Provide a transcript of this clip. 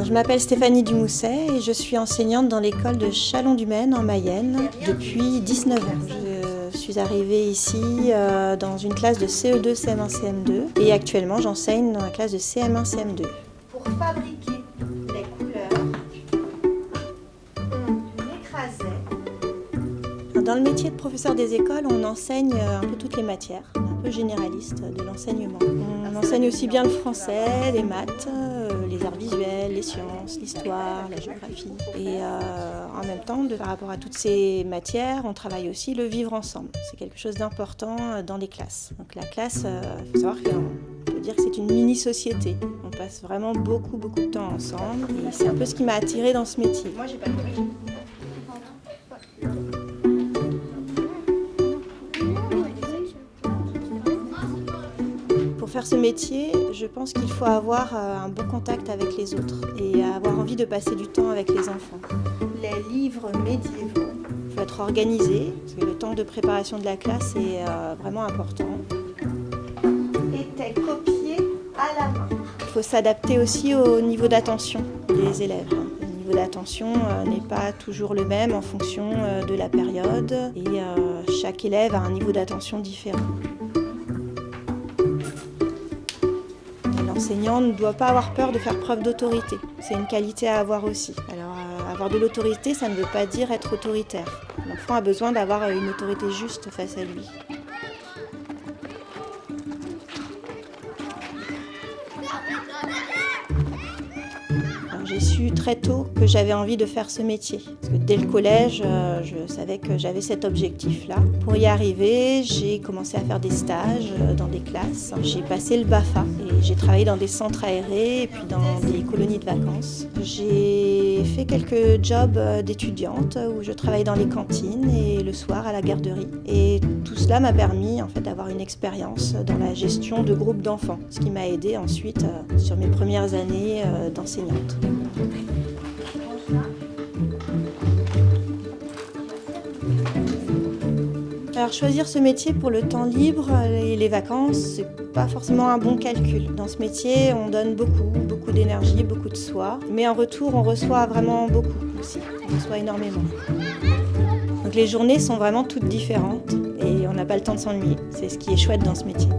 Je m'appelle Stéphanie Dumousset et je suis enseignante dans l'école de Châlons-du-Maine en Mayenne depuis 19 ans. Je suis arrivée ici dans une classe de CE2, CM1, CM2 et actuellement j'enseigne dans la classe de CM1, CM2. Pour fabriquer les couleurs, on écrasait. Dans le métier de professeur des écoles, on enseigne un peu toutes les matières, un peu généraliste de l'enseignement. On enseigne aussi bien le français, les maths, les arts visuels, les sciences, l'histoire, la géographie. Et en même temps, par rapport à toutes ces matières, on travaille aussi le vivre ensemble. C'est quelque chose d'important dans les classes. Donc la classe, il faut savoir qu'on peut dire que c'est une mini-société. On passe vraiment beaucoup de temps ensemble et c'est un peu ce qui m'a attirée dans ce métier. Moi, j'ai pas de Pour faire ce métier, je pense qu'il faut avoir un bon contact avec les autres et avoir envie de passer du temps avec les enfants. Les livres médiévaux, il faut être organisé, parce que le temps de préparation de la classe est vraiment important. Étaient copiés à la main. Il faut s'adapter aussi au niveau d'attention des élèves. Le niveau d'attention n'est pas toujours le même en fonction de la période et chaque élève a un niveau d'attention différent. L'enseignant ne doit pas avoir peur de faire preuve d'autorité. C'est une qualité à avoir aussi. Alors, avoir de l'autorité, ça ne veut pas dire être autoritaire. L'enfant a besoin d'avoir une autorité juste face à lui. J'ai su très tôt que j'avais envie de faire ce métier. Parce que dès le collège, je savais que j'avais cet objectif-là. Pour y arriver, j'ai commencé à faire des stages dans des classes. J'ai passé le BAFA et j'ai travaillé dans des centres aérés et puis dans des colonies de vacances. J'ai fait quelques jobs d'étudiante où je travaillais dans les cantines et le soir à la garderie. Et tout cela m'a permis en fait, d'avoir une expérience dans la gestion de groupes d'enfants, ce qui m'a aidée ensuite sur mes premières années d'enseignante. Alors choisir ce métier pour le temps libre et les vacances, c'est pas forcément un bon calcul. Dans ce métier, on donne beaucoup d'énergie, beaucoup de soi, mais en retour, on reçoit vraiment beaucoup aussi. On reçoit énormément. Donc les journées sont vraiment toutes différentes et on n'a pas le temps de s'ennuyer. C'est ce qui est chouette dans ce métier.